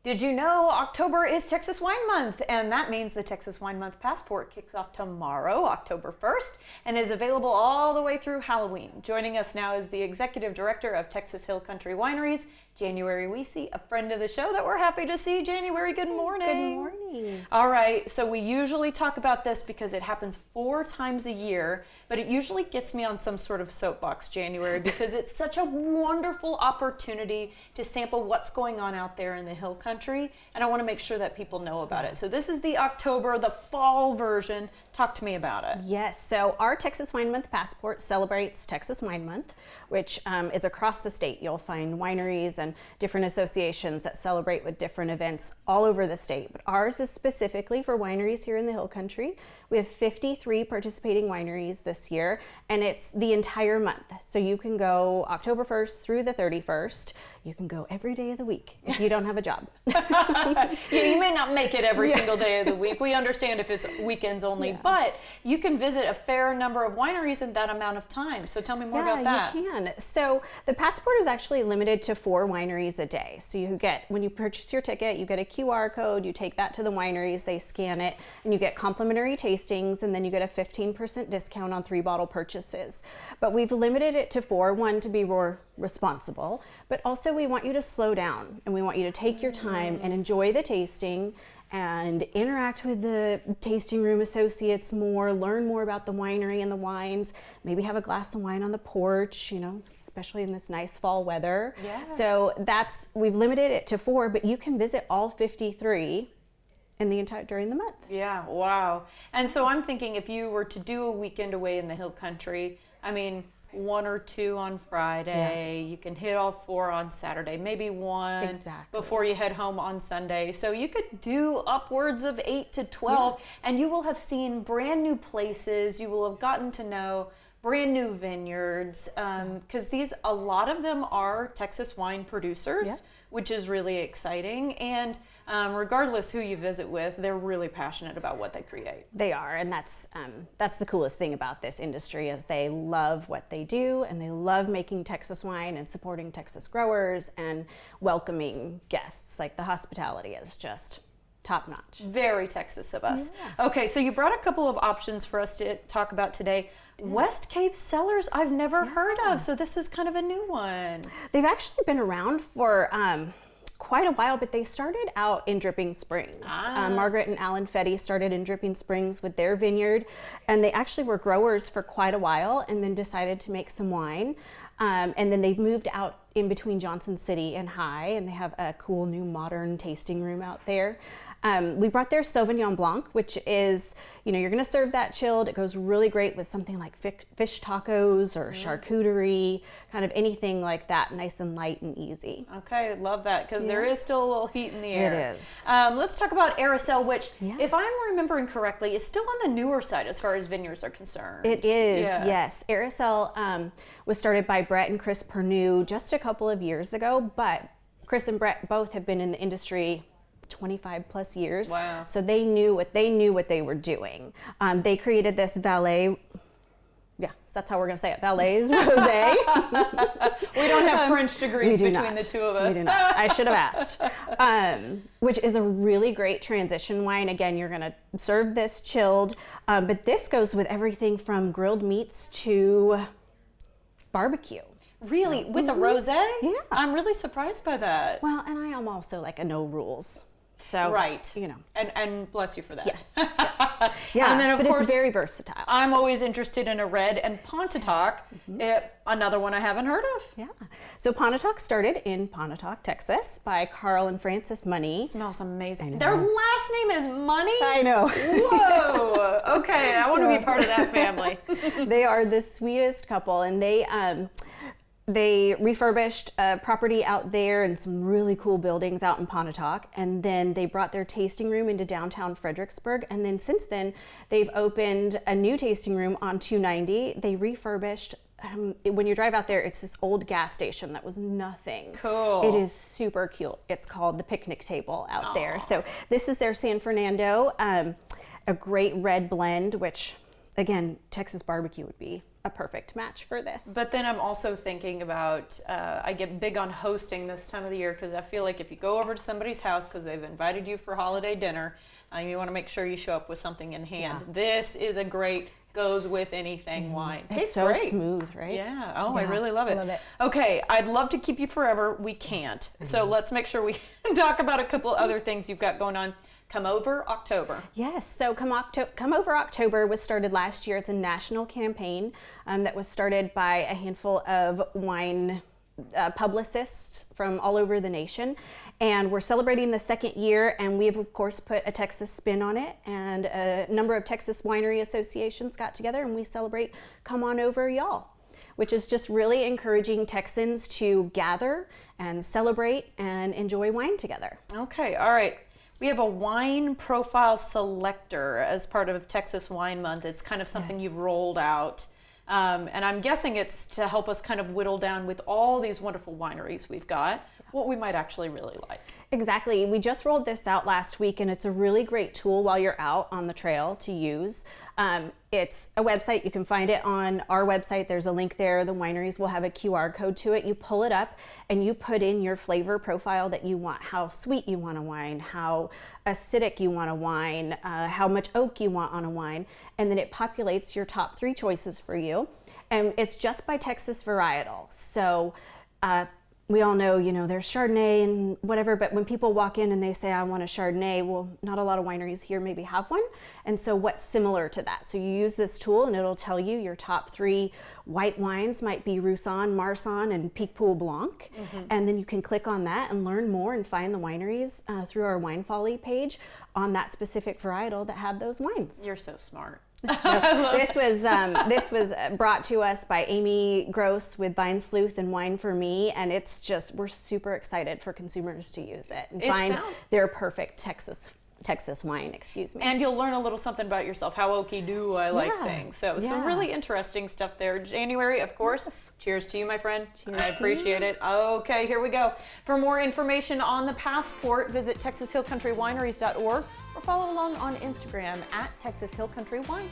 Did you know October is Texas Wine Month? And that means the Texas Wine Month Passport kicks off tomorrow, October 1st, and is available all the way through Halloween. Joining us now is the Executive Director of Texas Hill Country Wineries, January Weesey, a friend of the show that we're happy to see. January, good morning. Good morning. All right, so we usually talk about this because it happens 4 times a year, but it usually gets me on some sort of soapbox, January, because it's such a wonderful opportunity to sample what's going on out there in the Hill Country, and I want to make sure that people know about it. So this is the October, the fall version. Talk to me about it. Yes, so our Texas Wine Month Passport celebrates Texas Wine Month, which is across the state. You'll find wineries and different associations that celebrate with different events all over the state, but ours is specifically for wineries here in the Hill Country. We have 53 participating wineries this year, and it's the entire month. So you can go October 1st through the 31st. You can go every day of the week if you don't have a job. You may not make it every single day of the week. We understand if it's weekends only, but you can visit a fair number of wineries in that amount of time. So tell me more about that. Yeah, you can. So the passport is actually limited to 4 wineries a day. So you get, when you purchase your ticket, you get a QR code, you take that to the wineries, they scan it, and you get complimentary tastings, and then you get a 15% discount on 3-bottle purchases. But we've limited it to 4, one, to be more responsible, but also we want you to slow down and we want you to take your time and enjoy the tasting and interact with the tasting room associates more, learn more about the winery and the wines, maybe have a glass of wine on the porch, you know, especially in this nice fall weather. Yeah. So we've limited it to 4, but you can visit all 53 during the month. Yeah, wow. And so I'm thinking if you were to do a weekend away in the Hill Country, I mean, 1 or 2 on Friday, you can hit all 4 on Saturday, maybe 1 before you head home on Sunday. So you could do upwards of 8 to 12, and you will have seen brand new places. You will have gotten to know brand new vineyards, because a lot of them are Texas wine producers, which is really exciting. And regardless who you visit with, they're really passionate about what they create. They are, and that's the coolest thing about this industry is they love what they do, and they love making Texas wine and supporting Texas growers and welcoming guests. Like the hospitality is just top notch. Very Texas of us. Yeah. Okay, so you brought a couple of options for us to talk about today. West Cave Cellars, I've never heard of, so this is kind of a new one. They've actually been around for quite a while, but they started out in Dripping Springs. Margaret and Alan Fetty started in Dripping Springs with their vineyard, and they actually were growers for quite a while and then decided to make some wine. And then they've moved out in between Johnson City and High, and they have a cool new modern tasting room out there. We brought their Sauvignon Blanc, which is, you know, you're going to serve that chilled. It goes really great with something like fish tacos or charcuterie, kind of anything like that, nice and light and easy. Okay, love that, because there is still a little heat in the air. It is. Let's talk about Aracel, which, if I'm remembering correctly, is still on the newer side as far as vineyards are concerned. It is, yes. Aracel was started by Brett and Chris Pernew just a couple of years ago, but Chris and Brett both have been in the industry 25 plus years. Wow. So they knew what they were doing. They created this Valais, that's how we're going to say it, Valais Rosé. We don't have French degrees between the two of us. We do not. I should have asked. Which is a really great transition wine. Again, you're going to serve this chilled, but this goes with everything from grilled meats to barbecue. Really? So, with a rosé? Yeah. I'm really surprised by that. Well, and I am also like a no rules. So, you know. And bless you for that. Yes. Yeah, and then of course, it's very versatile. I'm always interested in a red, and Pontotoc, another one I haven't heard of. Yeah. So Pontotoc started in Pontotoc, Texas by Carl and Frances Money. Smells amazing. Their last name is Money? I know. Whoa. Okay, I want to be part of that family. They are the sweetest couple, and they refurbished a property out there and some really cool buildings out in Pontotoc, and then they brought their tasting room into downtown Fredericksburg, and then since then they've opened a new tasting room on 290. They refurbished, when you drive out there, it's this old gas station that was nothing. Cool. It is super cute. It's called the Picnic Table out there. So this is their San Fernando, a great red blend, which again, Texas barbecue would be a perfect match for this. But then I'm also thinking about, I get big on hosting this time of the year because I feel like if you go over to somebody's house because they've invited you for holiday dinner, you want to make sure you show up with something in hand. Yeah. This is a great goes with anything wine. It's so great. Smooth, right? Yeah. Oh, yeah. I really love it. Okay, I'd love to keep you forever. We can't. So let's make sure we talk about a couple other things you've got going on. Come Over October. Yes, so Come Over October was started last year. It's a national campaign that was started by a handful of wine publicists from all over the nation, and we're celebrating the second year, and we've of course put a Texas spin on it, and a number of Texas winery associations got together and we celebrate Come On Over Y'all, which is just really encouraging Texans to gather and celebrate and enjoy wine together. Okay, all right. We have a wine profile selector as part of Texas Wine Month. It's kind of something you've rolled out. And I'm guessing it's to help us kind of whittle down with all these wonderful wineries we've got, what we might actually really like. Exactly. We just rolled this out last week, and it's a really great tool while you're out on the trail to use. It's a website. You can find it on our website. There's a link there. The wineries will have a QR code to it. You pull it up and you put in your flavor profile that you want, how sweet you want a wine, how acidic you want a wine, how much oak you want on a wine, and then it populates your top 3 choices for you. And it's just by Texas varietal. So we all know, there's Chardonnay and whatever, but when people walk in and they say, I want a Chardonnay, well, not a lot of wineries here maybe have one. And so what's similar to that? So you use this tool and it'll tell you your top 3 white wines might be Roussanne, Marsanne, and Picpoul Blanc. And then you can click on that and learn more and find the wineries through our Wine Folly page on that specific varietal that have those wines. You're so smart. This was brought to us by Amy Gross with Vine Sleuth and Wine for Me, and it's just, we're super excited for consumers to use it and find their perfect Texas wine, excuse me. And you'll learn a little something about yourself. How oaky do I like things? So some really interesting stuff there. January, of course. Yes. Cheers to you, my friend. Cheers. I appreciate it. Okay, here we go. For more information on the passport, visit TexasHillCountryWineries.org or follow along on Instagram at Texas Hill Country Wine.